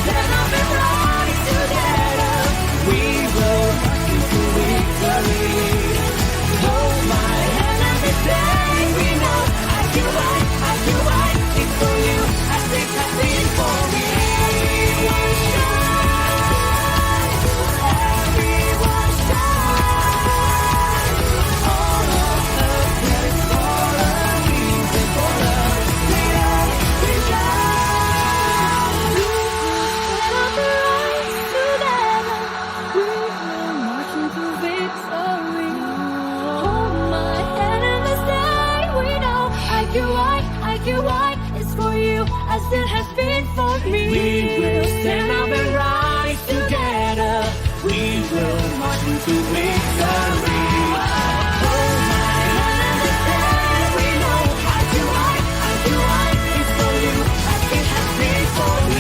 stand up and rise together. We will march into victory. Hold my hand and we say we know. I feel right, it's for you as it has been for me. Everyone shine, everyone shine. All of us, let's for the kings and for the freedom we shine. We will stand up and rise together. We will march into victory. Hold my hand and we say we know. I feel right, it's for you as it has been for me. We will stand up and rise together. We will march into victory. Hold my hand and we say we know. I feel right, it's for you as it has been for me.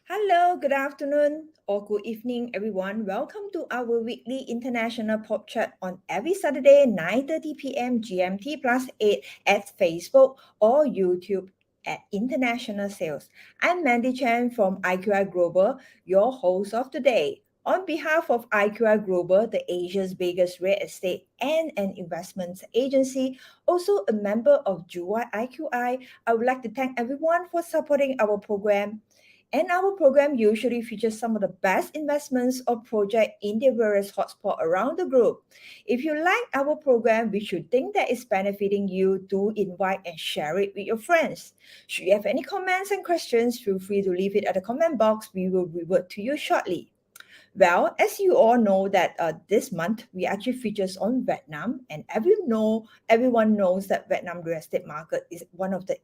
Hello, good afternoon or good evening, everyone. Welcome to our weekly international pop chat on every Saturday, 9:30 p.m. GMT plus 8 at Facebook or YouTube at International Sales. I'm Mandy Chan from IQI Global, your host of today. On behalf of IQI Global, the Asia's biggest real estate and an investment agency, also a member of JUI IQI, I would like to thank everyone for supporting our program. And our program usually features some of the best investments or projects in the various hotspots around the globe. If you like our program, which you think that is benefiting you, do invite and share it with your friends. Should you have any comments and questions, feel free to leave it at the comment box. We will revert to you shortly. Well, as you all know that this month we actually features on Vietnam, and everyone knows that Vietnam real estate market is one of the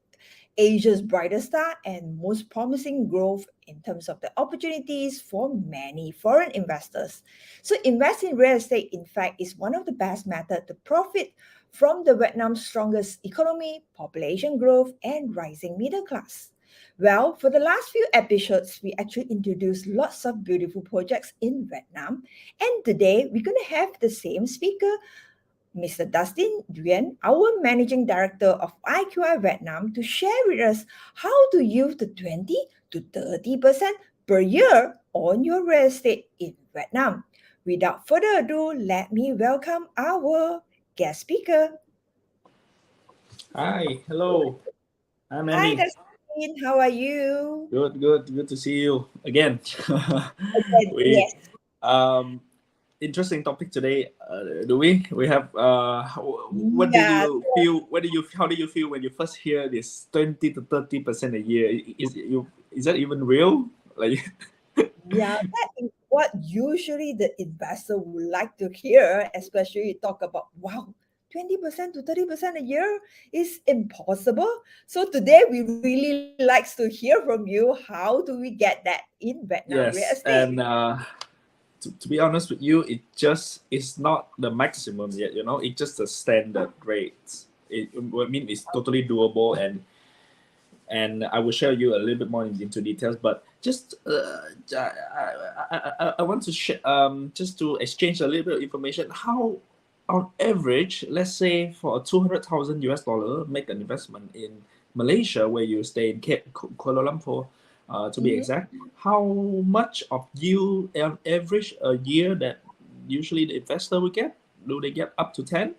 Asia's brightest star and most promising growth in terms of the opportunities for many foreign investors. So invest in real estate, in fact, is one of the best methods to profit from the Vietnam's strongest economy, population growth, and rising middle class. Well, for the last few episodes, we actually introduced lots of beautiful projects in Vietnam. And today, we're going to have the same speaker, Mr. Dustin Nguyen, our Managing Director of IQI Vietnam, to share with us how to use the 20 to 30% per year on your real estate in Vietnam. Without further ado, let me welcome our guest speaker. Hi, hello. I'm Hi, Andy. Dustin. How are you? Good to see you again. Yes. Interesting topic today. Do we? We have. What do Yeah. you feel? How do you feel when you first hear this 20 to 30% a year? Is that even real? Like, Yeah, that is what usually the investor would like to hear, especially you talk about, wow, 20% to 30% a year is impossible. So today we really likes to hear from you. How do we get that in Vietnam real yes, estate? and to be honest with you, it just is not the maximum yet. It's just the standard rate. It's totally doable, and I will share you a little bit more into details. But just I want to just to exchange a little bit of information. How, on average, let's say for a $200,000 make an investment in Malaysia, where you stay in Kuala Lumpur, to be exact, how much of yield on average a year that usually the investor will get? Do they get up to 10?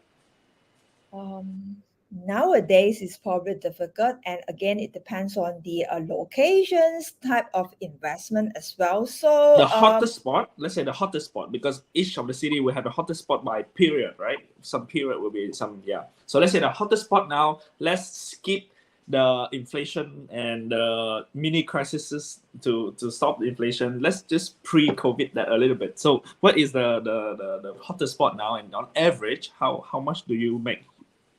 Nowadays it's probably difficult, and again it depends on the locations, type of investment as well. So The hottest spot, let's say the hottest spot, because each of the city will have the hottest spot by period, right? Some period will be some, yeah. So let's say the hottest spot now, let's skip the inflation and the mini crises to stop the inflation, let's just pre-COVID that a little bit. So what is the hottest spot now, and on average, how much do you make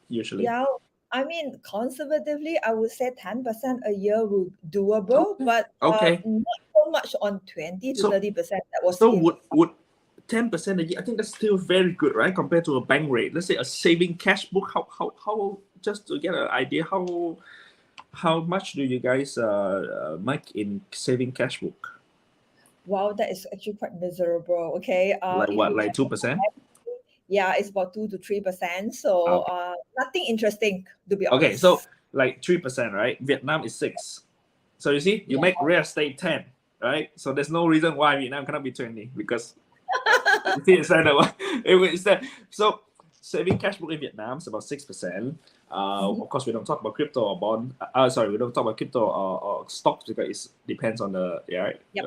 usually? Yeah, I mean, conservatively, I would say 10% a year will doable, Okay. but Okay. not so much on 20 to So 30%. That was so if. would 10% a year? I think that's still very good, right? Compared to a bank rate. Let's say a saving cash book. How just to get an idea, how much do you guys make in saving cash book? Wow, that is actually quite miserable. Okay, Like if what, you like count, 2%? yeah, it's about 2 to 3%. So Okay. nothing interesting, to be Okay, so honest. like 3%, right? Vietnam is 6. So you see, you Yeah. make real estate 10, right? So there's no reason why Vietnam cannot be 20, because you see, it's like that. It's that. So saving cash book in Vietnam is about 6%. Mhm. Of course, we don't talk about crypto or bond. Sorry, we don't talk about crypto or stocks, because it depends on the Yep.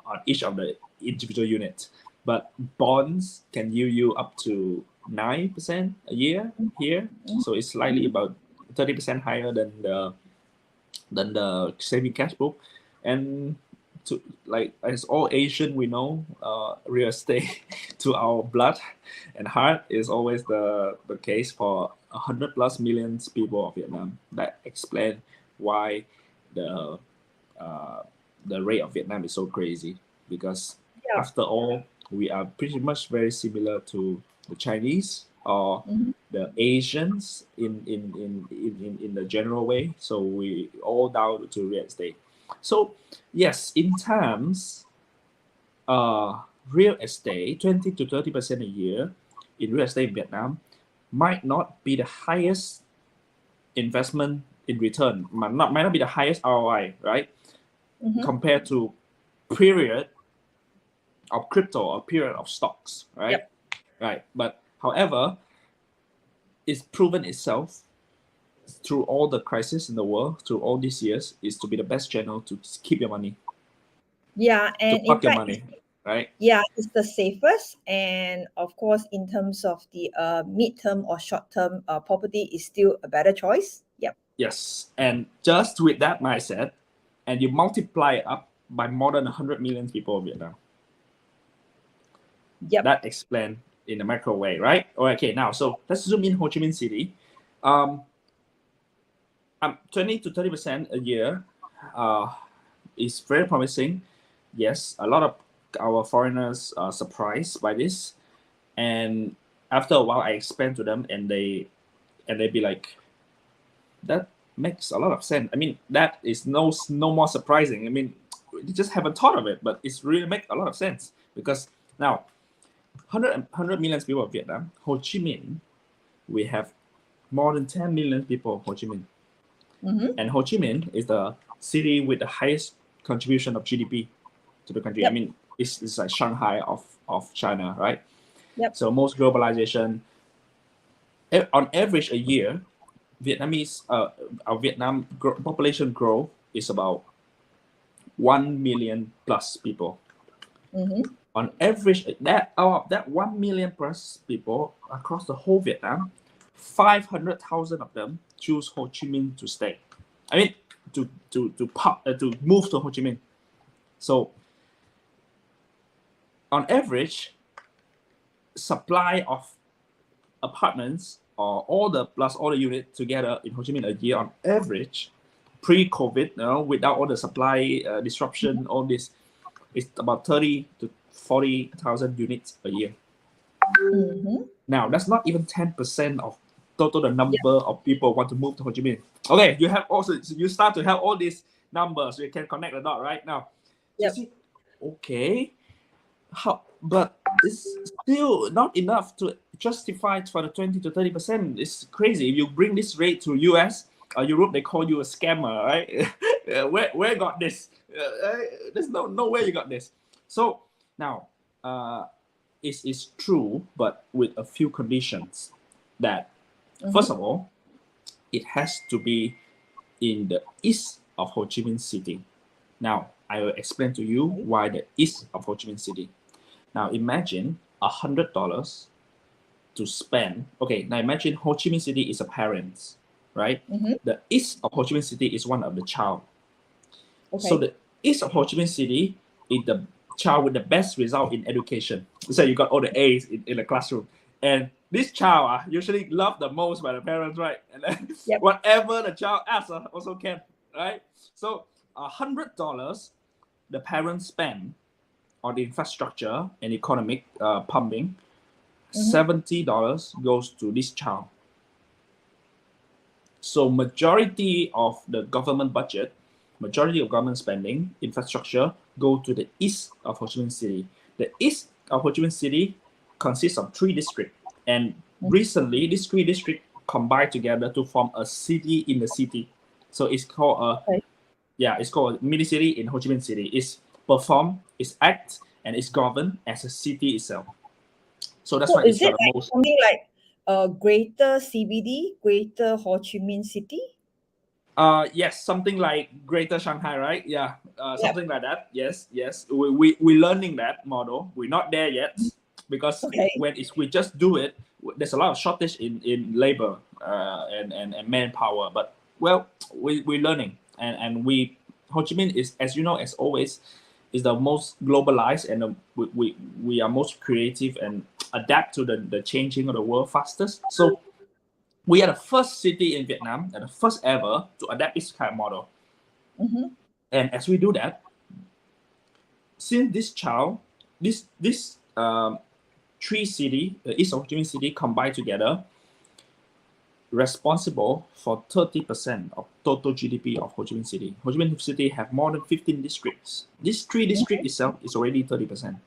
on each of the individual units. But bonds can yield you up to 9% a year here, so it's slightly about 30% higher than the saving cash book. And to, like, as all Asian, we know real estate to our blood and heart is always the case for 100 plus millions people of Vietnam. That explain why the uh, the rate of Vietnam is so crazy, because Yeah. after all, we are pretty much very similar to the Chinese or Mhm. the Asians in the general way. So we all down to real estate. So yes, in terms, real estate 20 to 30% a year in real estate in Vietnam might not be the highest investment in return, might not be the highest ROI, right? Mhm. Compared to period of crypto or period of stocks, right? Yep. Right. But however, it's proven itself through all the crises in the world, through all these years, is to be the best channel to keep your money, Yeah, to and in park your fact, money, right? yeah, it's the safest, and of course, in terms of the mid-term or short-term property, is still a better choice. Yep. Yes. And just with that mindset, and you multiply it up by more than 100 million people in Vietnam, Yep. that explained in a macro way, right? Okay, now, so let's zoom in Ho Chi Minh City. 20 to 30% a year is very promising. Yes, a lot of our foreigners are surprised by this, and after a while, I explain to them, and they be like, "That makes a lot of sense. I mean, that is no more surprising. I mean, you just haven't thought of it, but it's really make a lot of sense, because now 100 million people of Vietnam, Ho Chi Minh, we have more than 10 million people of Ho Chi Minh. Mm-hmm. And Ho Chi Minh is the city with the highest contribution of GDP to the country. Yep. I mean, it's like Shanghai of China, right? Yep. So most globalization, on average a year, our Vietnam population growth is about 1 million plus people. Mm-hmm. On average, that out of that 1 million plus people across the whole Vietnam, 500,000 of them choose Ho Chi Minh to stay. I mean, to move to Ho Chi Minh. So, on average, supply of apartments or all the units together in Ho Chi Minh a year on average, pre-COVID, without all the supply disruption, all this, is about 30 to 40,000 units a year. Mm-hmm. Now, that's not even 10% of total the number Yep. of people want to move to Ho Chi Minh. Okay, you start to have all these numbers, so you can connect the dot right now. So Yep. you see, okay, but it's still not enough to justify for the 20 to 30%. It's crazy. If you bring this rate to US or Europe, they call you a scammer, right? where got this? There's no way you got this. So now, it is true, but with a few conditions. That first of all, it has to be in the east of Ho Chi Minh City. Now, I will explain to you why the east of Ho Chi Minh City. Now, imagine $100 to spend. Okay, now imagine Ho Chi Minh City is a parent. right? Mm-hmm. The east of Ho Chi Minh City is one of the child. Okay. So the east of Ho Chi Minh City is the child with the best result in education. So you got all the A's in the classroom. And this child usually loved the most by the parents, right? And then Yep. whatever the child asks also can, right? So $100 the parents spend on the infrastructure and economic pumping, $70 goes to this child. So majority of the government budget, majority of government spending, infrastructure go to the east of Ho Chi Minh City. The east of Ho Chi Minh City consists of 3 districts, and recently these 3 districts combined together to form a city in the city. So it's called a it's called a mini city in Ho Chi Minh City. It's performed, it's act, and it's governed as a city itself. So that's So why is it's it got the like most. something like Greater CBD, Greater Ho Chi Minh City? Yes, something like Greater Shanghai, right? Yeah, Yep. something like that. Yes. We're learning that model. We're not there yet because Okay. we just do it, there's a lot of shortage in labor and manpower. But well, we're learning, and Ho Chi Minh is, as you know, as always, is the most globalized, and we are most creative and adapt to the changing of the world fastest. So we are the first city in Vietnam and the first ever to adapt this kind of model. Mm-hmm. And as we do that, since this 3 city, the east of Ho Chi Minh City combined together, responsible for 30% of total GDP of Ho Chi Minh City. Ho Chi Minh City have more than 15 districts. This 3 district itself is already 30%.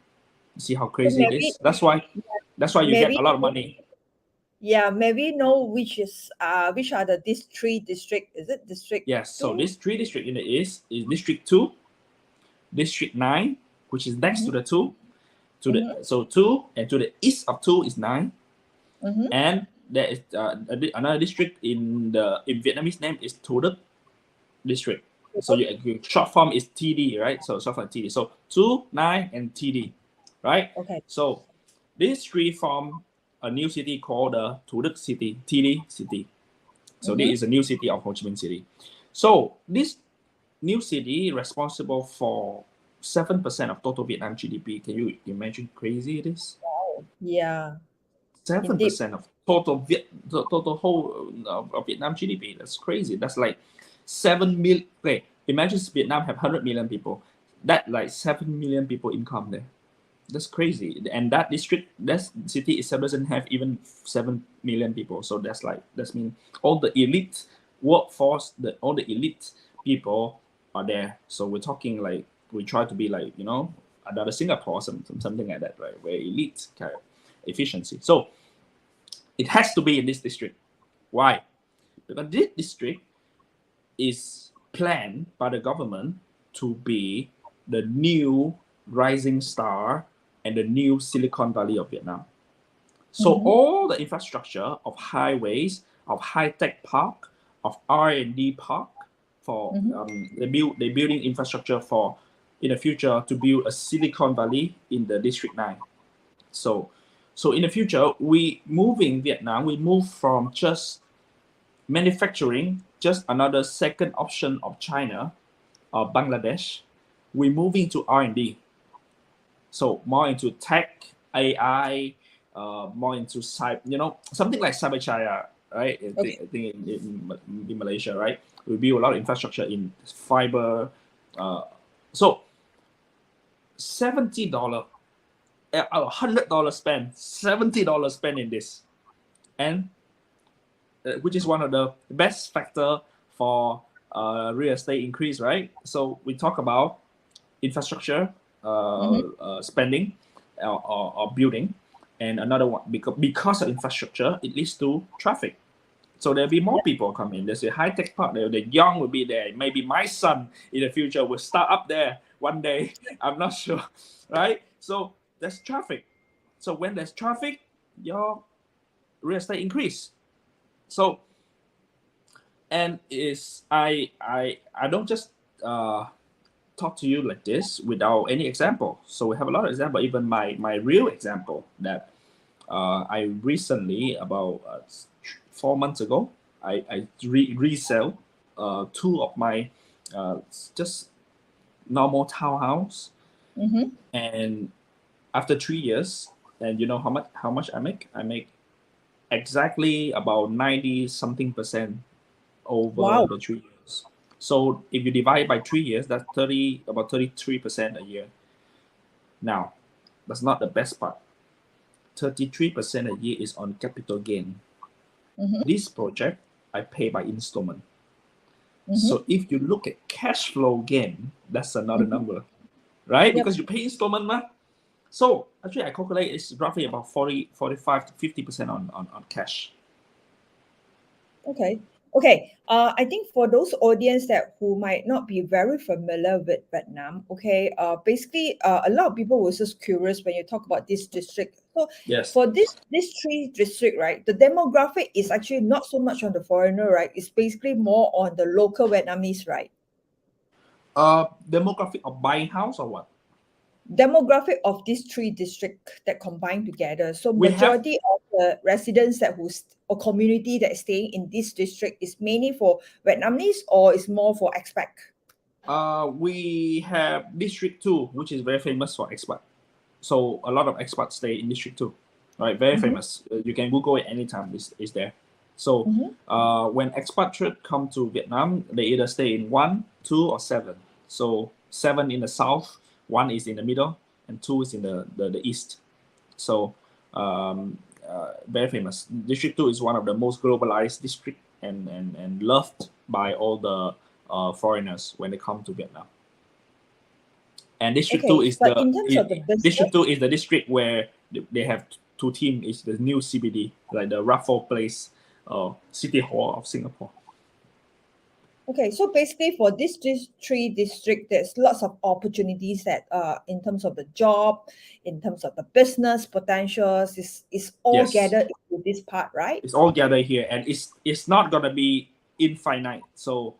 You see how crazy it is? That's why you get maybe a lot of money. maybe know which are these 3 districts. Is it district? Yes, so 2? this 3 district in the east is District 2, District 9, which is next to the 2, so 2, and to the east of 2 is 9, and there is another district in Vietnamese name is Thu Đức district. So you short form is TD, right? So short form TD. So 2, 9, and TD, right? Okay. So these 3 form a new city called the Thu Đức City, TD City. So this is a new city of Ho Chi Minh City. So this new city responsible for 7% of total Vietnam GDP. Can you imagine crazy it is? Wow. Yeah. 7% of total whole of Vietnam GDP. That's crazy. That's like 7 million. Okay, imagine Vietnam have 100 million people. That like 7 million people income there. That's crazy. And that city itself doesn't have even 7 million people. So that's mean all the elite workforce, all the elite people are there. So we're talking like, we try to be like, another Singapore, something like that, right? Where elite kind of efficiency. So it has to be in this district. Why? Because this district is planned by the government to be the new rising star and the new Silicon Valley of Vietnam. So all the infrastructure of highways, of high-tech park, of R&D park, for they building infrastructure for in the future to build a Silicon Valley in the District 9. So in the future, we move from just manufacturing, just another second option of China or Bangladesh. We're moving to R&D. So more into tech, AI, more into something like Cyber China, right? I think in Malaysia, right? We build a lot of infrastructure in fiber. So $70, $100 spent, $70 spent in this, and which is one of the best factor for real estate increase, right? So we talk about infrastructure spending or building, and another one because of infrastructure, it leads to traffic. So there'll be more people coming. There's a high-tech part there. The young will be there. Maybe my son in the future will start up there one day. I'm not sure, right? So there's traffic. So when there's traffic, your real estate increase. So, and I don't just talk to you like this without any example. So we have a lot of example. Even my real example that I recently, about 4 months ago, I resell two of my just normal townhouse, and after 3 years, and you know how much I make? I make exactly about 90 something percent over Wow. the 3 years. So if you divide by 3 years, that's about 33% a year. Now, that's not the best part. 33% a year is on capital gain. This project I pay by installment. So if you look at cash flow gain, that's another number, right? Yep. Because you pay installment, ma. So actually, I calculate it's roughly about 40, 45 to 50% on cash. Okay. Okay. I think for those audience that who might not be very familiar with Vietnam, okay, basically, a lot of people were just curious when you talk about this district. So Yes. for this three district, right, the demographic is actually not so much on the foreigner, right? It's basically more on the local Vietnamese, right? Demographic of buying house or what? Demographic of these three districts that combine together. So We have majority of the residents that or community that is staying in this district is mainly for Vietnamese or is more for expat. we have District 2, which is very famous for expat. So a lot of expats stay in District 2, right? Very famous. You can Google it anytime. It's there. So when expatriates come to Vietnam, they either stay in 1, 2, or 7. So 7 in the south, 1 is in the middle, and 2 is in the east. So very famous. District 2 is one of the most globalized district and loved by all the foreigners when they come to Vietnam. And District 2 is but in terms of the business, District 2 is the district where they have two teams. It's the new CBD, like the Raffles Place, City Hall of Singapore. okay, so basically for this three district, there's lots of opportunities that in terms of the job, in terms of the business potentials, is all Yes. gathered into this part, right? It's all gathered here, and it's not gonna be infinite. So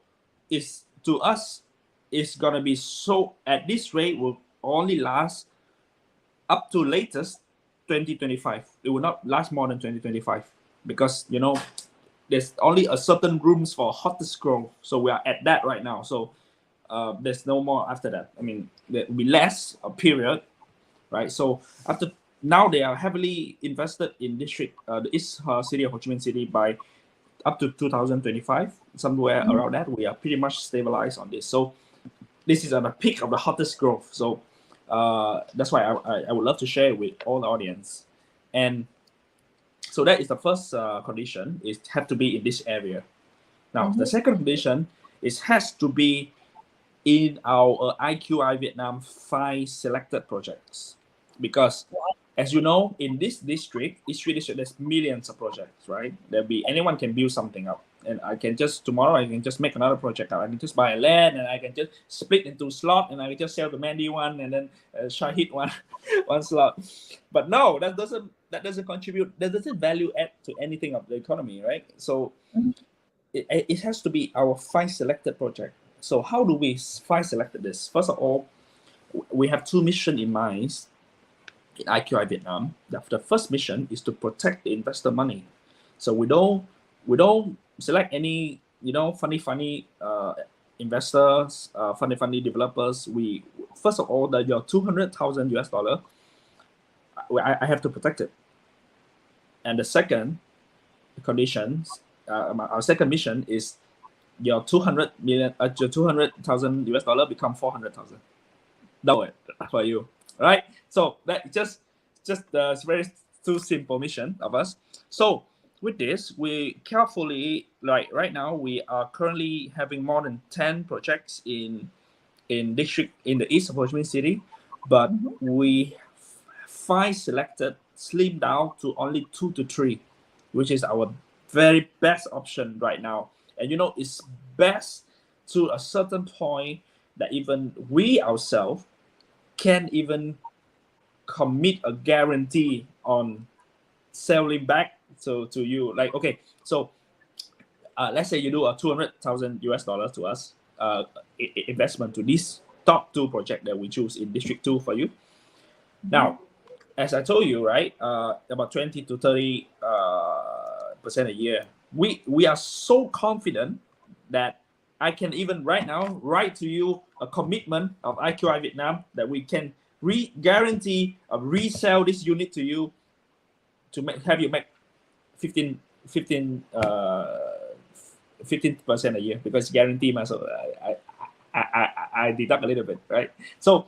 it's to us, it's gonna be so at this rate will only last up to latest 2025. It will not last more than 2025 because you know there's only a certain rooms for hottest growth. So we are at that right now. So there's no more after that. I mean, there will be less a period, right? So after now, they are heavily invested in district, the east city of Ho Chi Minh City by up to 2025, somewhere around that. We are pretty much stabilized on this. So this is at the peak of the hottest growth. So that's why I would love to share it with all the audience. And so that is the first condition, is have to be in this area. Now, the second condition is has to be in our IQI Vietnam 5 selected projects. Because as you know, in this district, each district, there's millions of projects, right? Anyone can build something up. And I can just, tomorrow, I can just make another project out. I can just buy a land and I can just split into slot and I can just sell the Mandy one and then Shahid one slot. But no, that doesn't contribute, that doesn't value add to anything of the economy, right? So it has to be our 5 selected project. So how do we 5 selected this? First of all, we have 2 missions in mind in IQI Vietnam. The first mission is to protect the investor money. So we don't select any funny investors, funny developers. We first of all, your $200,000 I have to protect it. And the second conditions, our second mission is your $200,000 become 400,000. Double it for you, right? So that just very too simple mission of us. So with this, we carefully, like right now, we are currently having more than 10 projects in district in the east of Ho Chi Minh City, but we 5 selected, slimmed down to only 2 to 3, which is our very best option right now. And it's best to a certain point that even we ourselves can't even commit a guarantee on selling back to you. Like, okay, so let's say you do a $200,000 to us investment to this top 2 project that we choose in District 2 for you. Now, as I told you, right, about 20 to 30% a year we are so confident that I can even right now write to you a commitment of IQI Vietnam that we can guarantee resell this unit to you to have you make 15% a year, because guarantee myself I deduct a little bit, right? So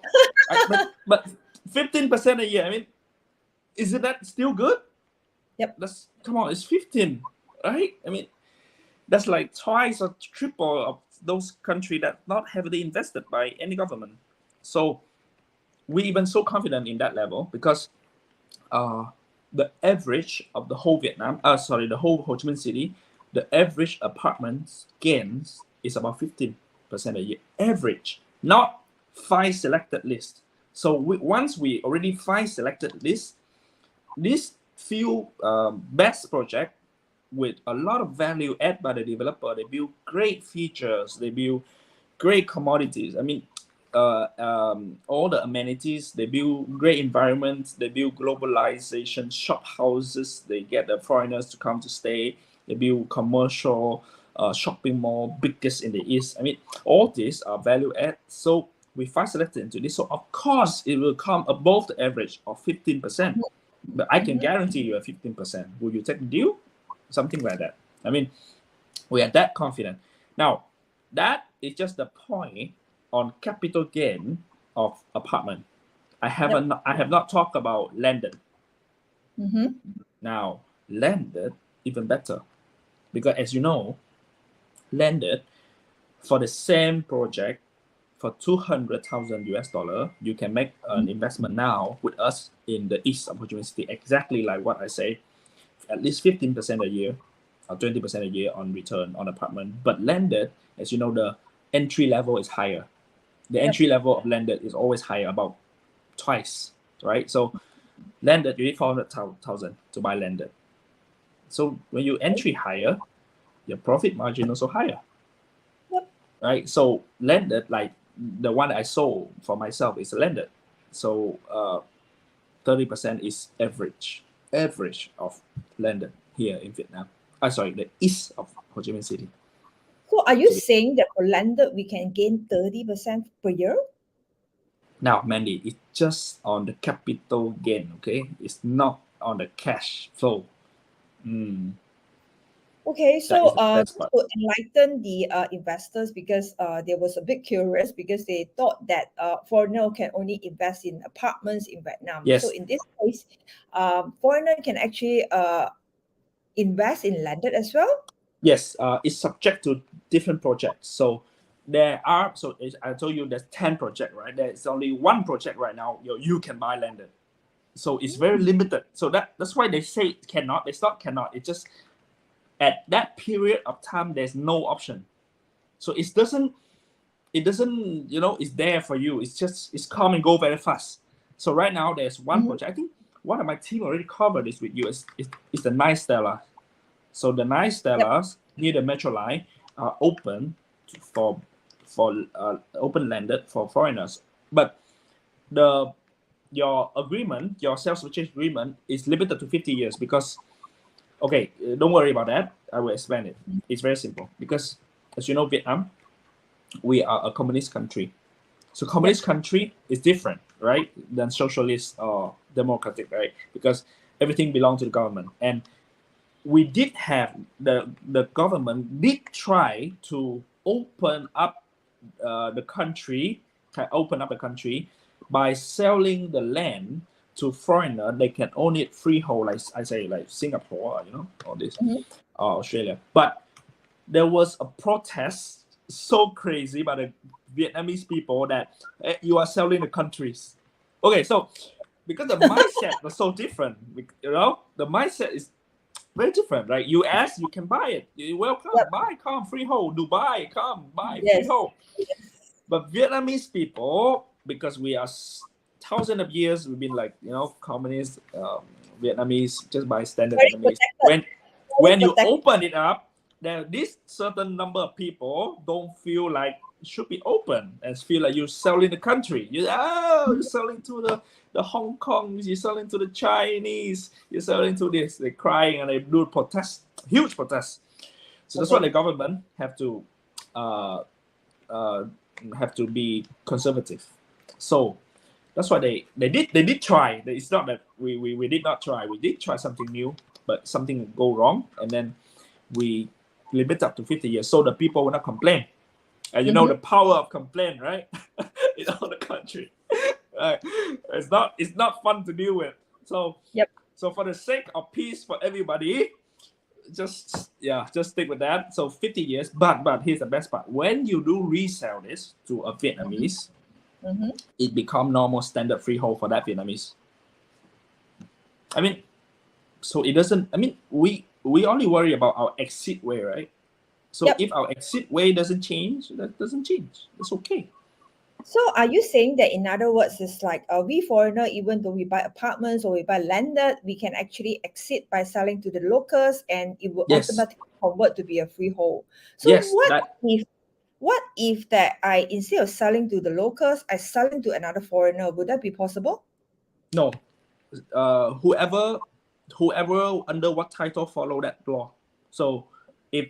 but 15% a year, I mean, isn't that still good? Yep. That's, come on, it's 15, right? I mean, that's like twice or triple of those countries that not heavily invested by any government. So we even so confident in that level because the average of the whole Vietnam, the whole Ho Chi Minh City, the average apartments gains is about 15% a year. Average, not 5 selected lists. So once we already 5 selected lists, these few best project with a lot of value add by the developer, they build great features, they build great commodities. I mean, all the amenities, they build great environments, they build globalization, shop houses, they get the foreigners to come to stay, they build commercial shopping mall, biggest in the East. I mean, all these are value add. So we first selected into this. So of course, it will come above the average of 15%. But I can guarantee you a 15%. Will you take the deal? Something like that. I mean, we are that confident. Now, that is just the point on capital gain of apartment. I have not talked about landed. Now, landed even better, because as you know, landed for the same project for 200,000 US dollar, you can make an investment now with us in the east of Ho Chi Minh City, exactly like what I say, at least 15% a year or 20% a year on return on apartment. But landed, as you know, the entry level is higher. The entry level of landed is always higher, about twice, right? So landed, you need 400,000 to buy landed. So when you entry higher, your profit margin also higher, right? So landed, like the one I sold for myself is landed. So 30% is average of landed here in Vietnam. The east of Ho Chi Minh City. So are you saying that for landed we can gain 30% per year? Now, Mandy, it's just on the capital gain, okay? It's not on the cash flow. Okay, That so is the best just part. to enlighten the investors, because they was a bit curious because they thought that foreigner can only invest in apartments in Vietnam. Yes. So in this case, foreigner can actually invest in landed as well? Yes, it's subject to different projects. So as I told you, there's 10 projects, right? There's only one project right now you can buy landed. So it's very limited. So that's why they say cannot. It's not cannot. It's just at that period of time, there's no option. So it doesn't, it's there for you. It's come and go very fast. So right now there's one project. I think one of my team already covered this with you. Is the Nice Stella. So the Nice Stellas near the metro line are open for open landed for foreigners. But your sales purchase agreement is limited to 50 years because, okay, don't worry about that. I will explain it. It's very simple because, as you know, Vietnam, we are a communist country. So communist country is different, right, than socialist or democratic, right? Because everything belongs to the government. And we did have the government did try to open up the country by selling the land to foreigner. They can own it freehold, like I say, like Singapore, all this, Australia. But there was a protest so crazy by the Vietnamese people that you are selling the countries. Okay, so because the mindset was so different, the mindset is very different, right? US, you can buy it. You welcome, buy, come, freehold. Dubai, come, buy, freehold. But Vietnamese people, because we are thousands of years, we've been like, communist Vietnamese, just by standard Vietnamese. When you open it up, then this certain number of people don't feel like it should be open and feel like you're selling the country. You're selling to the Hong Kong, you're selling to the Chinese, you're selling to this. They're crying and they do protest, huge protest. So that's why the government have to be conservative. So that's why they did try. It's not that we did not try. We did try something new, but something go wrong, and then we limit up to 50 years so the people will not complain. And you know the power of complaint, right? In all the country. Right. It's not fun to deal with. So so for the sake of peace for everybody, just stick with that. So 50 years, but here's the best part. When you do resell this to a Vietnamese, it become normal standard freehold for that Vietnamese. I mean, so it doesn't, I mean, we only worry about our exit way, right? So if our exit way doesn't change, that doesn't change. It's okay. So are you saying that, in other words, it's like we foreigner, even though we buy apartments or we buy landed, we can actually exit by selling to the locals, and it will automatically convert to be a freehold? So what if that I, instead of selling to the locals, I selling to another foreigner? Would that be possible? No. Whoever under what title follow that law. So if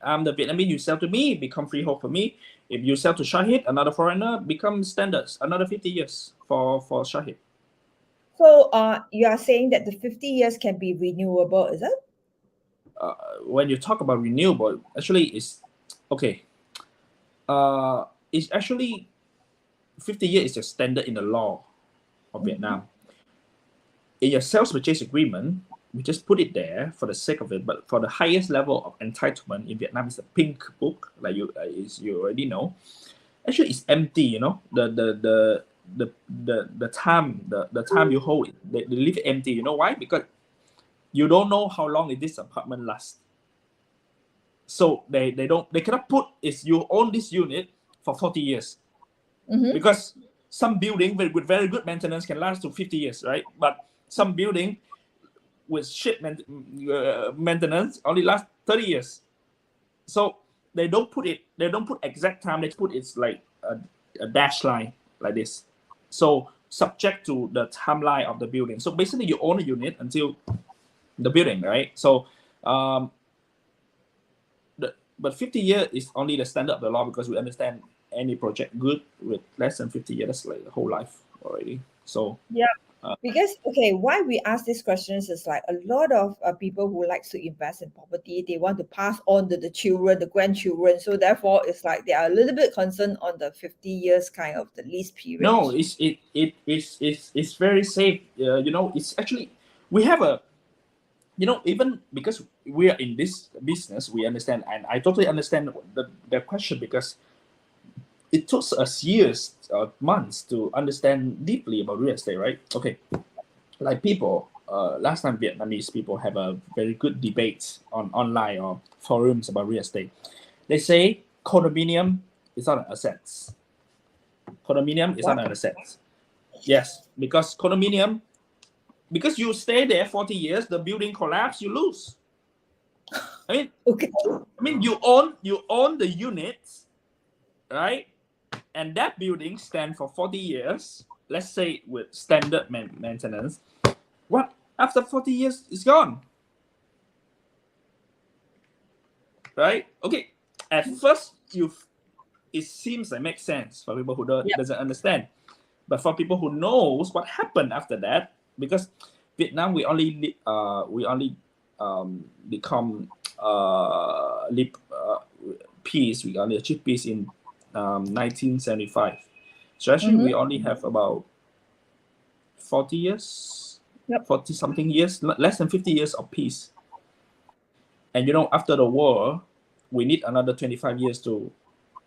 I'm the Vietnamese, you sell to me, become freehold for me. If you sell to Shahid, another foreigner, become standards, another 50 years for Shahid. So you are saying that the 50 years can be renewable, is it? When you talk about renewable, actually it's okay. It's actually 50 years is a standard in the law of Vietnam. In your sales purchase agreement, we just put it there for the sake of it. But for the highest level of entitlement in Vietnam, is the pink book, like you already know. Actually, it's empty. You know, the time you hold it, they leave it empty. You know why? Because you don't know how long this apartment lasts. So they cannot put is you own this unit for 40 years because some building with very good maintenance can last to 50 years, right? But some building with shit maintenance only lasts 30 years. So they don't put exact time. They put it's like a dash line like this. So subject to the timeline of the building. So basically you own a unit until the building, right? So but 50 years is only the standard of the law, because we understand any project good with less than 50 years, that's like the whole life already. So because why we ask these questions is like a lot of people who like to invest in property, they want to pass on to the children, the grandchildren. So therefore, it's like they are a little bit concerned on the 50 years kind of the lease period. No, it's very safe. You know, it's actually, we have a, you know, even because we are in this business, we understand, and I totally understand the question, because it took us years, months to understand deeply about real estate, right? Okay, like people, last time Vietnamese people have a very good debate on online or forums about real estate. They say condominium is not an asset. Condominium is not an asset. Yes, because condominium, because you stay there 40 years, the building collapse, you lose. I mean, you own the units, right? And that building stand for 40 years, let's say with standard maintenance. What after 40 years is gone, right? Okay, at first it seems like makes sense for people who doesn't understand, but for people who knows what happened after that, because Vietnam we only become peace. We only achieved peace in 1975. So actually we only have about 40 years, 40 something years, less than 50 years of peace. And you know, after the war, we need another 25 years to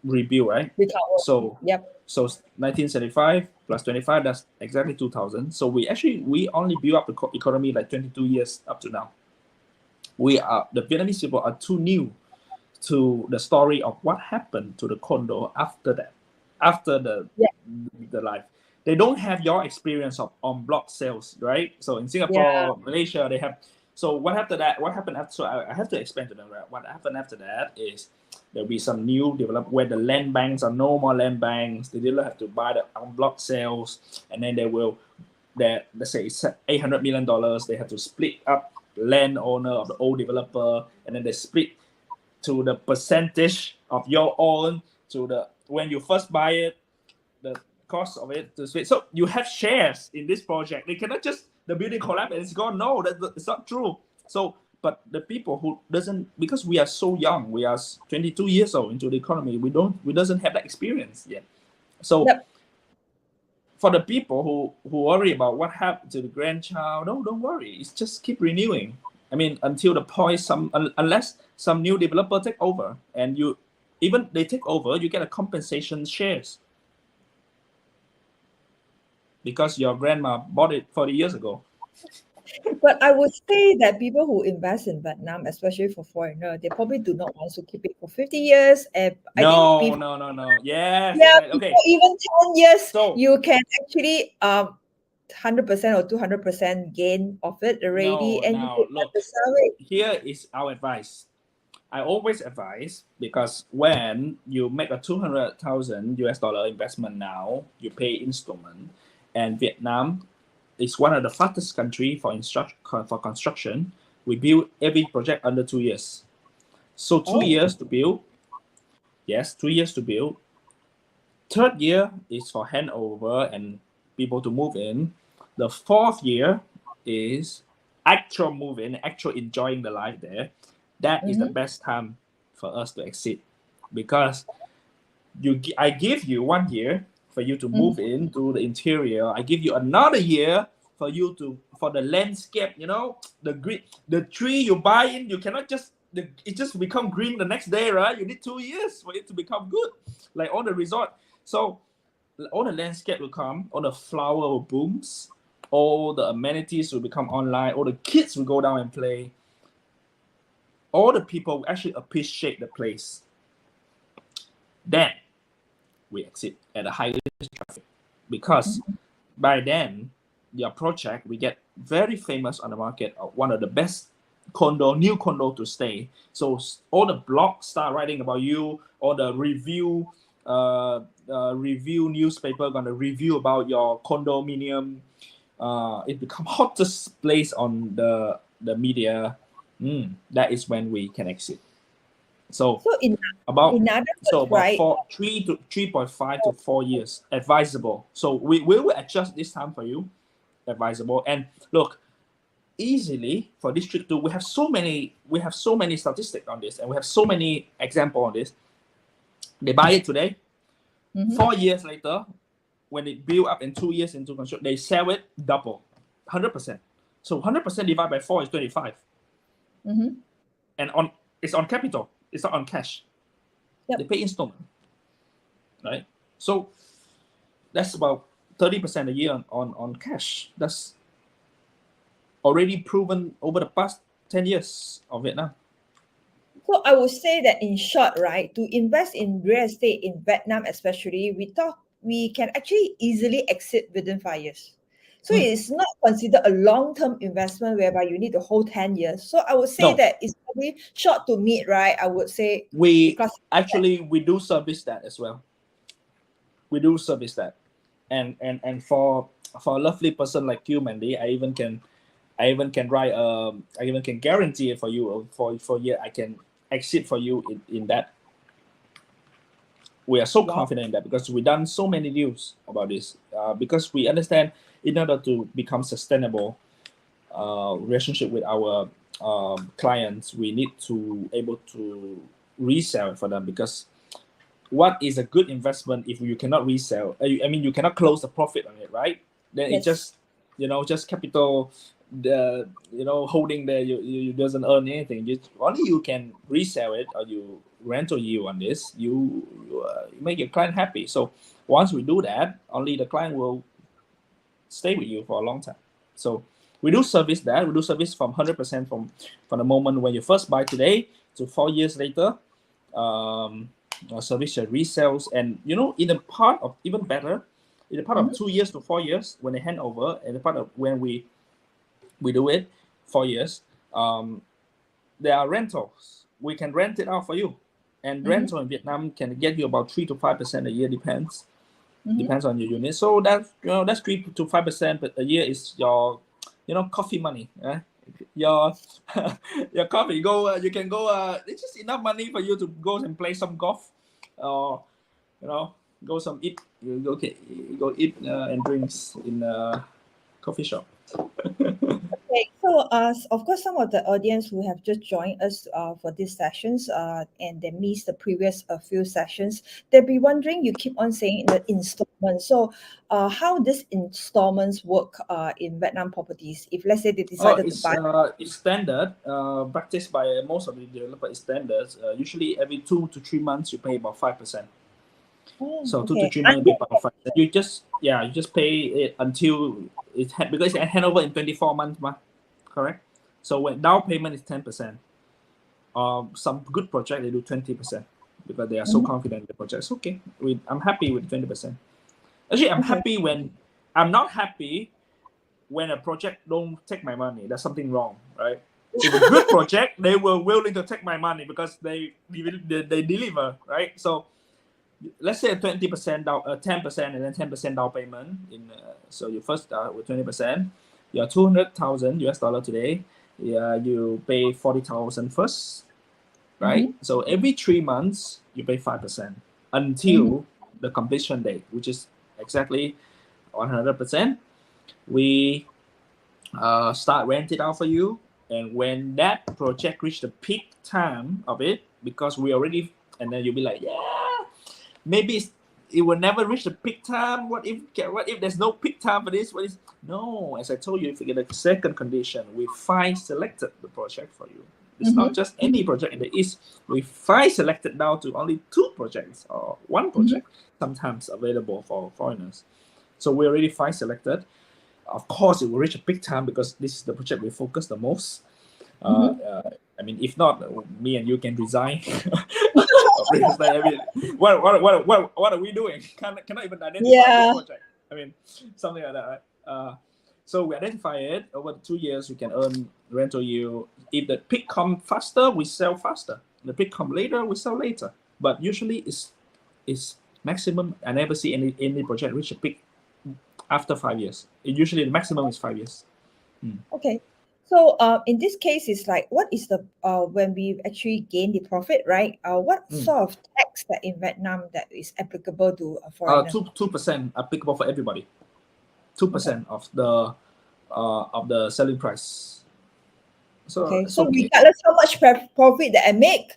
rebuild, right? So 1975 plus 25, that's exactly 2000. So we only build up the economy like 22 years up to now. The Vietnamese people are too new to the story of what happened to the condo after that, after the life. They don't have your experience of on block sales, right? So in Singapore, Malaysia, they have. So what happened after? So I have to explain to them, right? What happened after that is there'll be some new development where the land banks are no more land banks. They didn't have to buy the on block sales, and then let's say it's $800 million. They have to split up the landowner of the old developer, and then they split to the percentage of your own, to the when you first buy it, the cost of it to switch. So you have shares in this project. They cannot just the building collapse and it's gone. No, it's not true. So, but the people who doesn't, because we are so young, we are 22 years old into the economy. We doesn't have that experience yet. So. Yep. For the people who worry about what happened to the grandchild, no, don't worry. It's just keep renewing. I mean, until the point unless some new developer take over, and even they take over, you get a compensation shares because your grandma bought it 40 years ago. But I would say that people who invest in Vietnam, especially for foreigner, they probably do not want to keep it for 50 years. And I think No. Yes. yeah, Okay. even 10 years, So you can actually 100% or 200% gain of it already, and you now could look, have to sell it. here is our advice. I always advise, because when you make a $200,000 investment now, you pay installment, and Vietnam is one of the fastest country for construction. We build every project under 2 years. So 2 years to build. Yes, 2 years to build. Third year is for handover and people to move in. The fourth year is actual move-in, actual enjoying the life there. That is the best time for us to exit, because I give you 1 year for you to move into the interior. I give you another year for the landscape. The tree you buy in, you cannot just it just become green the next day, right? You need 2 years for it to become good, like all the resort. So all the landscape will come, all the flower will blooms, all the amenities will become online, all the kids will go down and play. All the people will actually appreciate the place. Then we exit at the highest traffic, because by then your project will get very famous on the market, one of the best new condo to stay. So all the blogs start writing about you, all the review newspaper gonna review about your condominium. It become hottest place on the media. That is when we can exit. So about 3.5 to 4 years advisable. So we will adjust this time for you, advisable. And look, easily for District 2, we have so many statistics on this, and we have so many examples on this. They buy it today, 4 years later, when it build up in 2 years into construction, they sell it double, 100%. So 100% divided by 4 is 25. And it's on capital, it's not on cash. They pay installment, right? So that's about 30% a year on cash. That's already proven over the past 10 years of Vietnam. So I would say that in short, right, to invest in real estate in Vietnam especially, we thought we can actually easily exit within 5 years. So it's not considered a long-term investment whereby you need to hold 10 years. So I would say that it's probably short to mid, right? I would say we do service that as well. We do service that, and for a lovely person like you, Mandy, I even can write I even can guarantee it for you for a year. I can exit for you in that. We are so confident in that, because we've done so many deals about this, because we understand in order to become sustainable relationship with our clients, we need to able to resell for them, because what is a good investment if you cannot resell? I mean, you cannot close the profit on it, right? Then it just capital, holding there, you doesn't earn anything. Only you can resell it, or you rental yield on this, you make your client happy. So once we do that, only the client will stay with you for a long time. So we do service that. We do service from 100% from the moment when you first buy today to 4 years later. Service your resales, and in the part of even better, in the part of 2 years to 4 years when they hand over, and the part of when we do it 4 years, there are rentals. We can rent it out for you, and rental in Vietnam can get you about 3 to 5% a year, depends on your unit. So that's 3 to 5% a year is your coffee money, right? your your coffee. Go. You can go. It's just enough money for you to go and play some golf, or go some eat. You go okay. You go eat and drinks in a coffee shop. Okay, so of course, some of the audience who have just joined us for these sessions and they missed the previous few sessions, they'll be wondering, you keep on saying the installments. So how this installments work in Vietnam properties? If let's say they decided to buy. It's standard. Practiced by most of the developers. It's standards. Usually every 2 to 3 months you pay about 5%. Oh, So 2 to okay. 3 months you pay about 5%. You just pay it until because it hand over in 24 months, correct? So when down payment is 10%. Some good project they do 20% because they are so confident in the project. It's okay. I'm happy with 20%. Actually, I'm not happy when a project don't take my money. There's something wrong, right? If a good project, they were willing to take my money because they deliver, right? So let's say a 20% down, 10% and then 10% down payment. So you first start with 20%. You're $200,000 today. Yeah, you pay 40,000 first, right? So every 3 months you pay 5% until the completion date, which is exactly 100%. We start rent it out for you, and when that project reach the peak time of it, because we already, and then you'll be like, yeah, maybe it will never reach the peak time. What if there's no peak time for this? No, as I told you, if you get a second condition, we fine selected the project for you. It's not just any project in the East. We fine selected down to only 2 projects or 1 project sometimes available for foreigners. So we already fine selected. Of course, it will reach a peak time because this is the project we focus the most. I mean, if not, me and you can resign. I mean, what are we doing? Cannot even identify this project. I mean, something like that, right? So we identify it over 2 years. We can earn rental yield. If the peak come faster, we sell faster. The peak come later, we sell later. But usually, it's maximum. I never see any project reach a peak after 5 years. Usually, the maximum is 5 years. Okay. So in this case, it's like, what is the when we actually gain the profit, right? What sort of tax that in Vietnam that is applicable to a foreigner? 2% applicable for everybody. 2% of the selling price. So regardless how much profit that I make,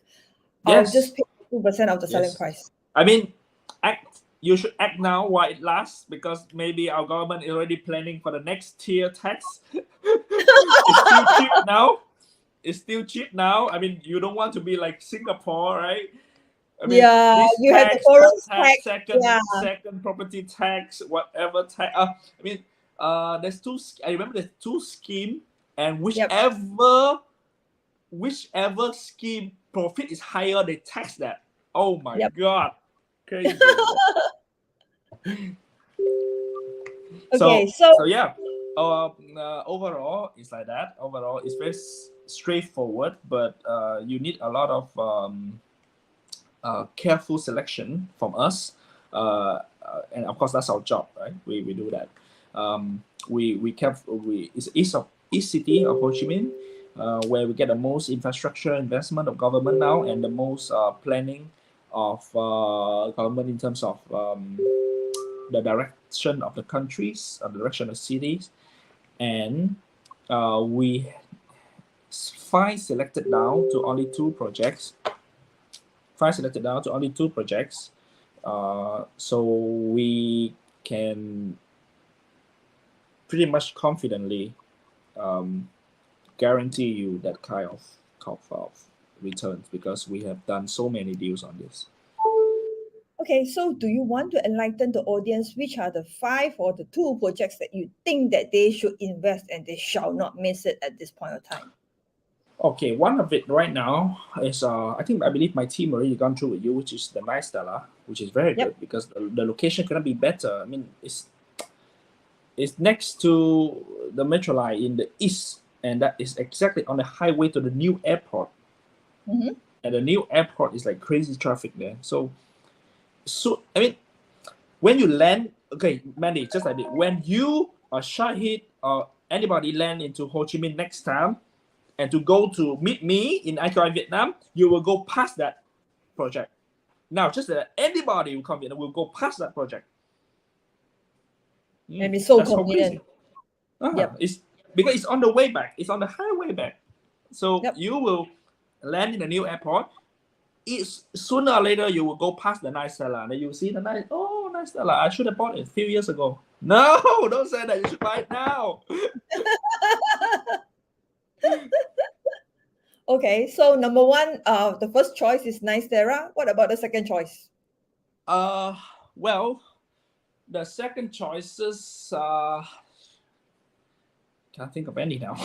I'll yes, just pay 2% of the selling price. I mean, you should act now while it lasts, because maybe our government is already planning for the next tier tax. It's still cheap now. I mean, you don't want to be like Singapore, right? I mean, you have the foreign tax, second property tax, whatever tax. I mean, there's 2. I remember there's 2 schemes, and whichever scheme profit is higher, they tax that. Oh my God, crazy. Okay, so yeah. Overall, it's like that. Overall, it's very straightforward, but you need a lot of careful selection from us, and of course that's our job, right? We do that. It's east city of Ho Chi Minh, where we get the most infrastructure investment of government now, and the most planning of government in terms of the direction of the countries, the direction of cities, and we fine selected down to only 2 projects. So we can pretty much confidently guarantee you that kind of returns, because we have done so many deals on this. Okay, so do you want to enlighten the audience which are the 5 or the 2 projects that you think that they should invest and they shall not miss it at this point of time? Okay, one of it right now is I believe my team already gone through with you, which is the Nice Stella, which is very good because the location cannot be better. I mean, it's next to the metro line in the east, and that is exactly on the highway to the new airport. And the new airport is like crazy traffic there. So I mean, when you land, okay, Mandy, just like this, when you or Shahid or anybody land into Ho Chi Minh next time and to go to meet me in IQI Vietnam, you will go past that project. Now, just that anybody who come Vietnam will go past that project. And it's so That's convenient. crazy. Yep. It's because it's on the way back. It's on the highway back. So Yep. you will land in a new airport. It's sooner or later you will go past the nice Stella and then you will see the nice Stella. I should have bought it a few years ago. No, don't say that. You should buy it now. Okay, so number one, the first choice is Nice Terra. What about the second choice? Well, the second choices can't think of any now.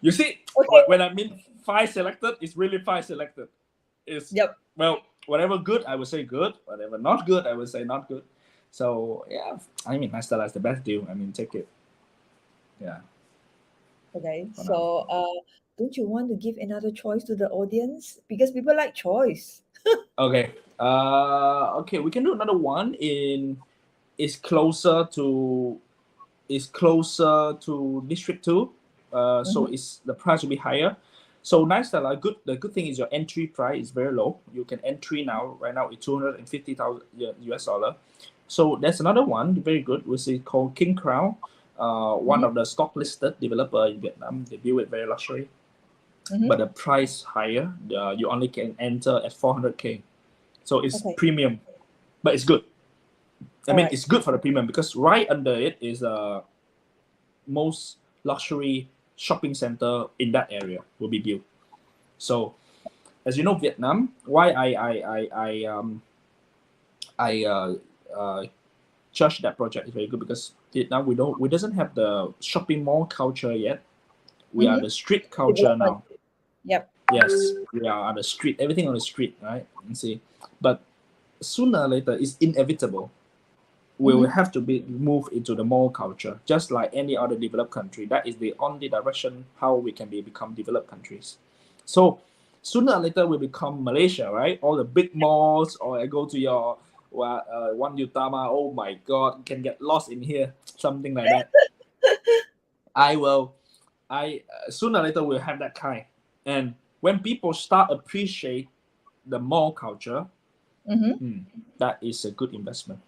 You see, Okay. when I mean 5 selected, it's really 5 selected. It's Yep. well, whatever good, I would say good. Whatever not good, I would say not good. So yeah, I mean, Nice Stella is the best deal. I mean, take it. Yeah. Okay, For so don't you want to give another choice to the audience? Because people like choice. Okay. Okay, we can do another one is closer to District 2. So it's the price will be higher. So Nice Stella, the good thing is your entry price is very low. You can entry now, right now, it's $250,000 US. So there's another one, very good, which is called King Crown. One of the stock listed developer in Vietnam. They build it very luxury, but the price higher. You only can enter at 400K. So it's premium, but it's good. I mean, it's good for the premium because right under it is most luxury shopping center in that area will be built. So, as you know, Vietnam. Why I judge that project is very good because Vietnam we doesn't have the shopping mall culture yet. We are the street culture now. Yep. Yes, we are on the street. Everything on the street, right? You see, but sooner or later, it's inevitable. We will have to move into the mall culture, just like any other developed country. That is the only direction how we can become developed countries. So sooner or later, we become Malaysia, right? All the big malls, or I go to your One Utama. Oh my God, you can get lost in here, something like that. Sooner or later we'll have that kind. And when people start appreciate the mall culture, that is a good investment.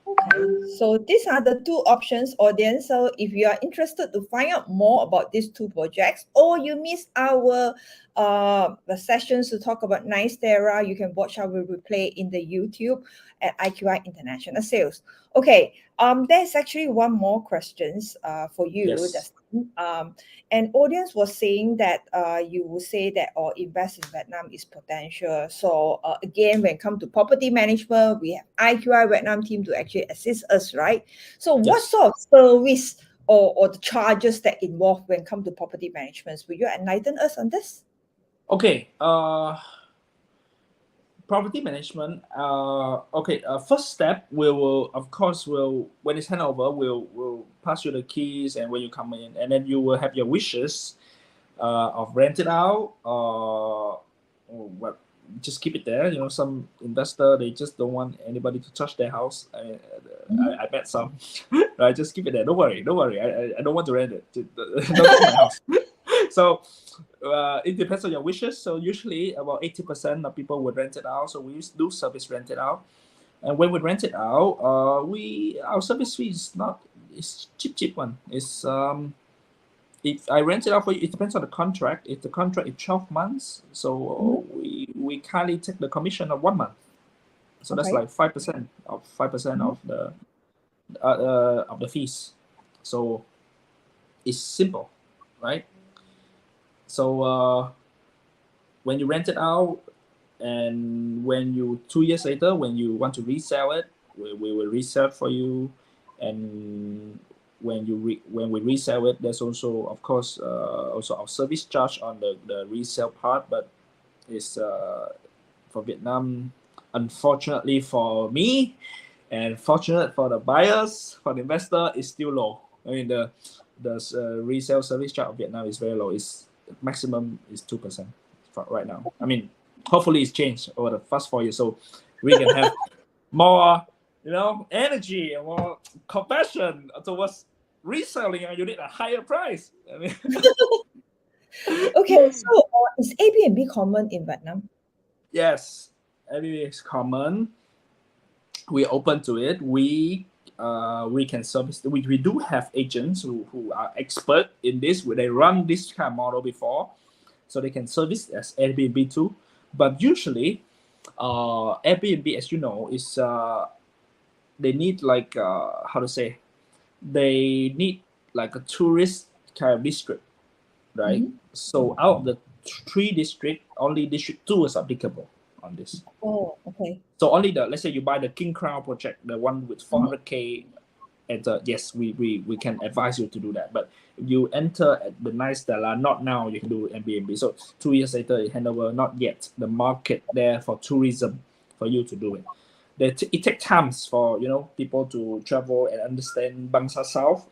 Okay, so these are the two options, audience. So if you are interested to find out more about these two projects, or you missed our the sessions to talk about Nice Terra, you can watch our replay in the YouTube at IQI International Sales. Okay, there's actually one more questions for you, Yes. Dustin. And audience was saying that you will say that or invest in Vietnam is potential. So again, when it comes to property management, we have IQI Vietnam team to actually assist us, right? So what sort of service or the charges that involve when it comes to property management? Will you enlighten us on this? Okay. Property management. First step, we will, of course, when it's handover, we'll pass you the keys, and when you come in, and then you will have your wishes of rent it out or what. Just keep it there. You know, some investor, they just don't want anybody to touch their house. I bet some. Right, just keep it there. Don't worry. I don't want to rent it. Don't touch my house. So it depends on your wishes. So usually about 80% of people would rent it out. So we do service rent it out. And when we rent it out, our service fee is it's cheap one. It's if I rent it out for you, it depends on the contract. If the contract is 12 months, so we kindly take the commission of 1 month. So that's like 5% of the fees. So it's simple, right? So when you rent it out, and when 2 years later, when you want to resell it, we will resell it for you. And when we resell it, there's also, of course, also our service charge on the resale part. But it's for Vietnam, unfortunately for me, and fortunate for the buyers, for the investor, is still low. I mean, the resale service charge of Vietnam is very low. It's maximum is 2% right now. I mean, hopefully it's changed over the past 4 years, so we can have more energy and more compassion towards reselling your unit at a higher price. I mean, Okay, so is Airbnb common in Vietnam? yes, Airbnb is common. We're open to it. We can service. We do have agents who are expert in this. They run this kind of model before, so they can service as Airbnb too. But usually, Airbnb, as you know, is they need like how to say, they need like a tourist kind of district, right? So out of the 3 districts, only District 2 is applicable on this. Oh, okay. So only let's say you buy the King Crown project, the one with 400K, and yes, we can advise you to do that. But if you enter at the nice Stella, not now, you can do Airbnb. So 2 years later, you hand over, not yet. The market there for tourism for you to do it. It takes times for people to travel and understand Bangsa South,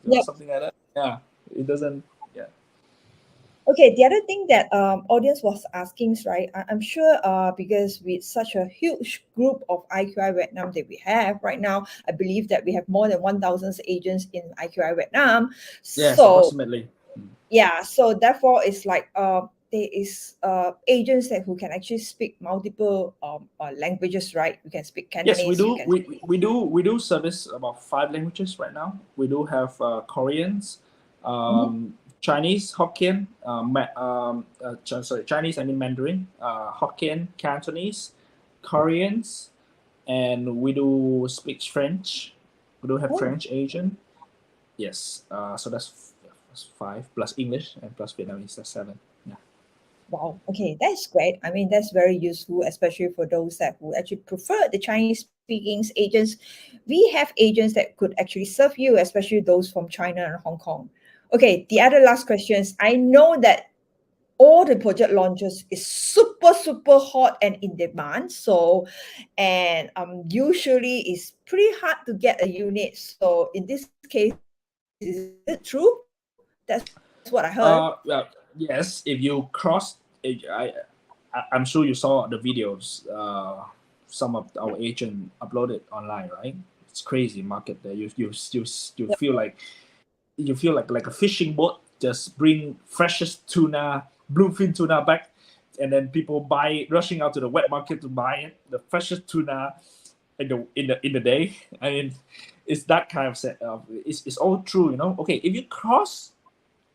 Yep. something like that. Yeah, it doesn't. Yeah. Okay, the other thing that audience was asking, right? I'm sure because with such a huge group of IQI Vietnam that we have right now, I believe that we have more than 1,000 agents in IQI Vietnam. Yes, So approximately. yeah, so therefore it's like there is agents that who can actually speak multiple languages, right? You can speak Cantonese. Yes, we do. You can We do service about 5 languages right now. We do have Koreans, Chinese, Hokkien, Chinese, I mean Mandarin, Hokkien, Cantonese, Koreans, and we do speak French. We do have Oh. French agent. Yes, so that's 5 plus English and plus Vietnamese. That's 7. Yeah. Wow. Okay, that's great. I mean, that's very useful, especially for those that who actually prefer the Chinese speaking agents. We have agents that could actually serve you, especially those from China and Hong Kong. Okay, the other last questions. I know that all the project launches is super hot and in demand. So, and usually it's pretty hard to get a unit. So in this case, is it true? That's what I heard. Yes, if you cross, I'm sure you saw the videos. Some of our agent uploaded online, right? It's crazy market there. You feel like a fishing boat just bring freshest tuna, bluefin tuna back, and then people rushing out to the wet market to buy it, the freshest tuna in the day. I mean, it's that kind of set. It's all true, Okay, if you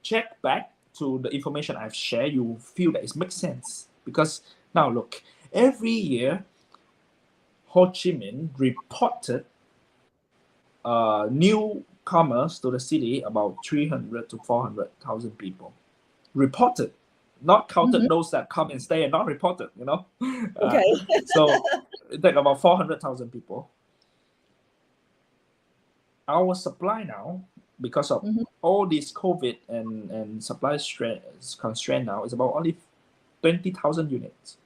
check back to the information I've shared, you feel that it makes sense. Because now look, every year, Ho Chi Minh reported newcomers to the city about 300 to 400,000 people. Reported, not counted those that come and stay and not reported, Okay. So it take about 400,000 people. Our supply now, because of all this COVID and supply constraint now, is about only 20,000 units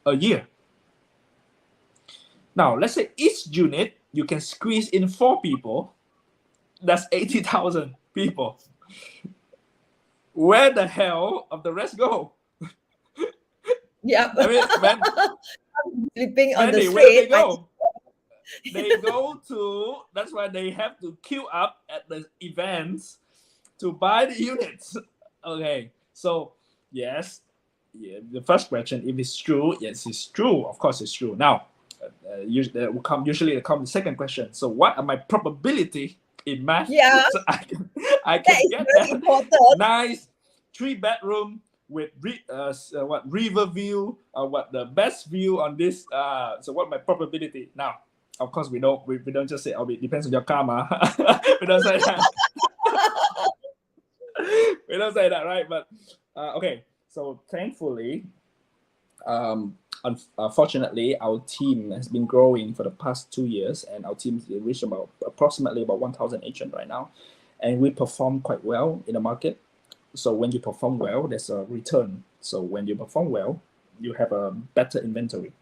a year. Now, let's say each unit you can squeeze in 4 people. That's 80,000 people. Where the hell of the rest go? Yeah. I mean, Sleeping on the where street. they go? They go to. That's why they have to queue up at the events to buy the units. Okay, so yes, the first question, if it's true, yes, it's true. Of course, it's true. Now, usually come the second question. So, what are my probability in math? Yeah. So I That can is get very that important. nice 3-bedroom with river view, what the best view on this. So, what my probability now? Of course, we don't just say, it depends on your karma. We don't say that. We don't say that, right? But okay, so thankfully, unfortunately, our team has been growing for the past 2 years, and our team reached approximately about 1,000 agents right now, and we perform quite well in the market. So when you perform well, there's a return. So when you perform well, you have a better inventory.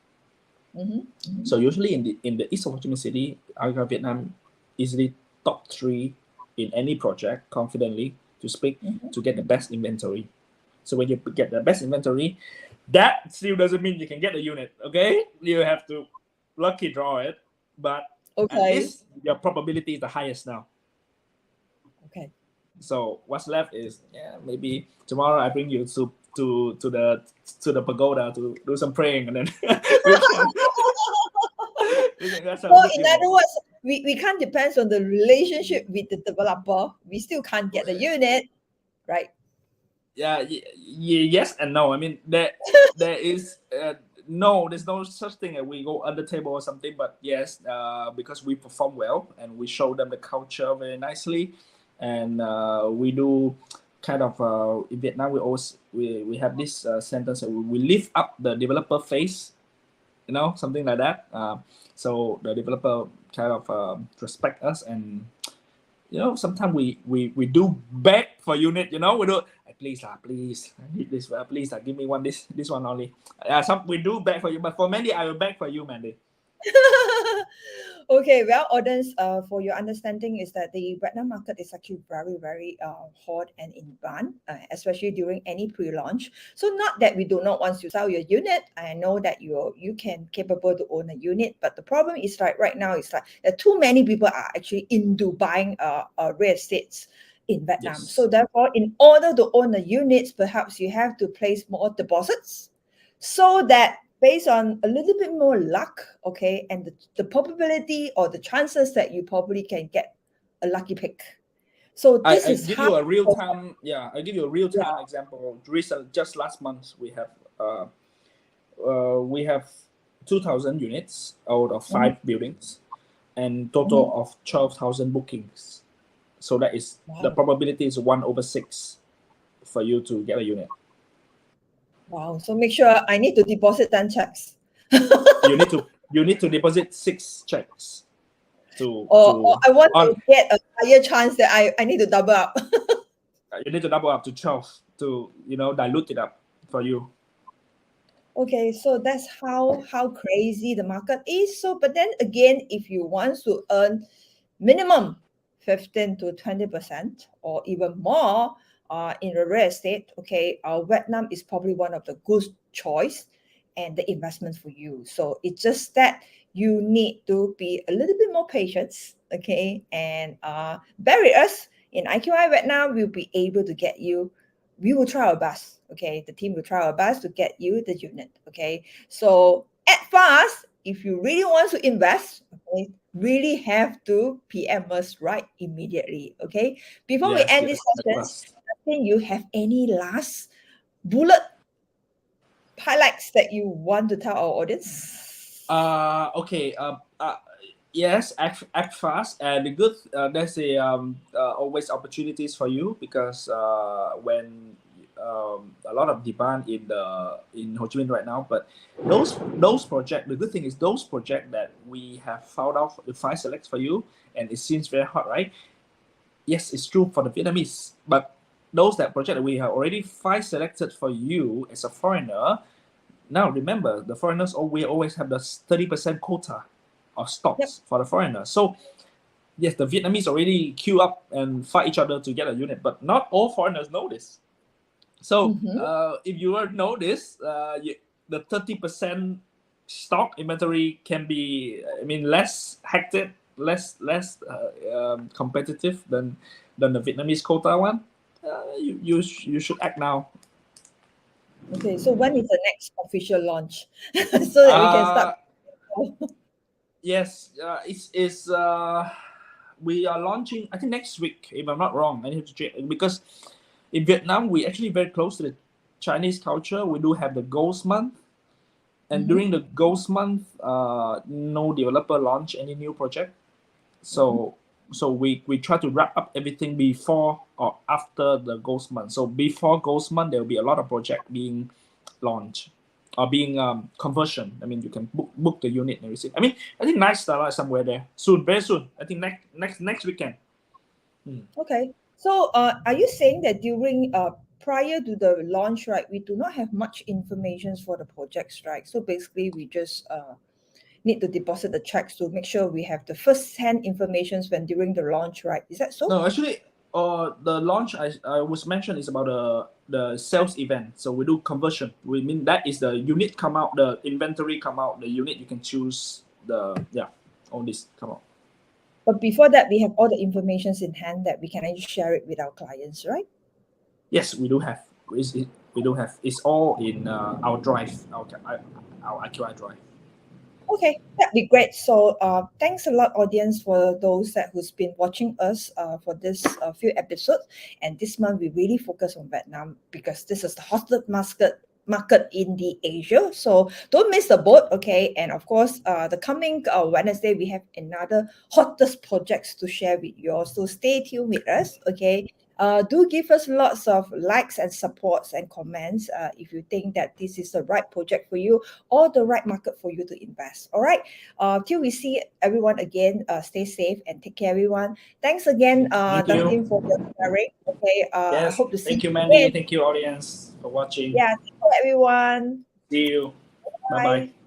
So usually in the east of Ho Chi Minh City, IQI Vietnam easily top 3 in any project confidently to speak to get the best inventory. So when you get the best inventory, that still doesn't mean you can get the unit. Okay, you have to lucky draw it. but at Okay. least your probability is the highest now. Okay. So what's left is maybe tomorrow I bring you to the pagoda to do some praying, and then we can get some So good in unit. other words, we can't depend on the relationship with the developer. We still can't get the unit, right? Yeah, yes and no. I mean, there is no, there's no such thing as we go under table or something. But yes, because we perform well and we show them the culture very nicely, and we do kind of in Vietnam we have this sentence that we lift up the developer face, something like that. So the developer kind of respect us, and sometimes we do beg for unit. We do, please I need this, please give me one, this one only. We do beg for you, but for Mandy I will beg for you, Mandy. Okay, well, audience, for your understanding is that the Vietnam market is actually very, very hot and in demand, especially during any pre-launch. So not that we do not want to sell your unit. I know that you can capable to own a unit, but the problem is right now is like that too many people are actually into buying real estates in Vietnam. Yes. So therefore, in order to own a unit, perhaps you have to place more deposits so that based on a little bit more luck, okay, and the probability or the chances that you probably can get a lucky pick. So this I is give how you a real time. Yeah, I give you a real time Yeah. example. Just last month we have 2,000 units out of 5 buildings, and total of 12,000 bookings. So that is the Wow. probability is 1/6 for you to get a unit. Wow. So make sure I need to deposit 10 checks. You need to deposit 6 checks Or I want on. to get a higher chance that I need to double up. You need to double up to 12 to dilute it up for you. Okay, so that's how crazy the market is. So, but then again, if you want to earn minimum 15 to 20% or even more in the real estate, okay, Vietnam is probably one of the good choice and the investment for you. So it's just that you need to be a little bit more patient, okay, and bear with us. In IQI Vietnam, we'll be able to get you. We will try our best, okay? The team will try our best to get you the unit, okay? So act fast if you really want to invest, okay? Really have to PM us right immediately, okay? Before we end this session, I think you have any last bullet highlights that you want to tell our audience? Okay. Yes, act fast, and the good there's always opportunities for you, because when a lot of demand in Ho Chi Minh right now, but those project, the good thing is those project that we have found out the 5 selects for you, and it seems very hot, right? Yes, it's true for the Vietnamese, but those that project that we have already 5 selected for you as a foreigner. Now remember, the foreigners we always have the 30% quota of stocks for the foreigners. So yes, the Vietnamese already queue up and fight each other to get a unit, but not all foreigners know this. So if you know this, the 30% stock inventory can be, less hectic, less competitive than the Vietnamese quota one. You should act now. Okay, so when is the next official launch? So that we can start. Yes, it's we are launching, I think, next week, if I'm not wrong. I need to check, because in Vietnam we actually very close to the Chinese culture. We do have the Ghost Month, and during the Ghost Month, no developer launch any new project. So we try to wrap up everything before or after the Ghost Month. So before Ghost Month, there will be a lot of project being launched or being conversion. You can book the unit and receive. I think nice start somewhere there soon, very soon. I think next weekend. Okay, so are you saying that during prior to the launch, right, we do not have much information for the projects, right? So basically, we just need to deposit the checks to make sure we have the first-hand information when during the launch, right? Is that so? No, actually, the launch I was mentioned is about the sales event. So we do conversion. We mean that is the unit come out, the inventory come out, the unit you can choose all this come out. But before that, we have all the informations in hand that we can actually share it with our clients, right? Yes, we do have. We do have. It's all in our drive, our IQI drive. Okay, that'd be great. So thanks a lot, audience, for those who's been watching us for this few episodes. And this month we really focus on Vietnam because this is the hottest market in the Asia. So don't miss the boat, okay? And of course, the coming Wednesday we have another hottest projects to share with you all. So stay tuned with us, okay? Do give us lots of likes and supports and comments if you think that this is the right project for you or the right market for you to invest. All right. Till we see everyone again, stay safe and take care, everyone. Thanks again, Thank Dustin, you. for your sharing. Okay. I Yes. hope to see Thank you, you Mandy. again. Thank you, audience, for watching. Yeah. Thank you, everyone. See you. Bye bye. Bye.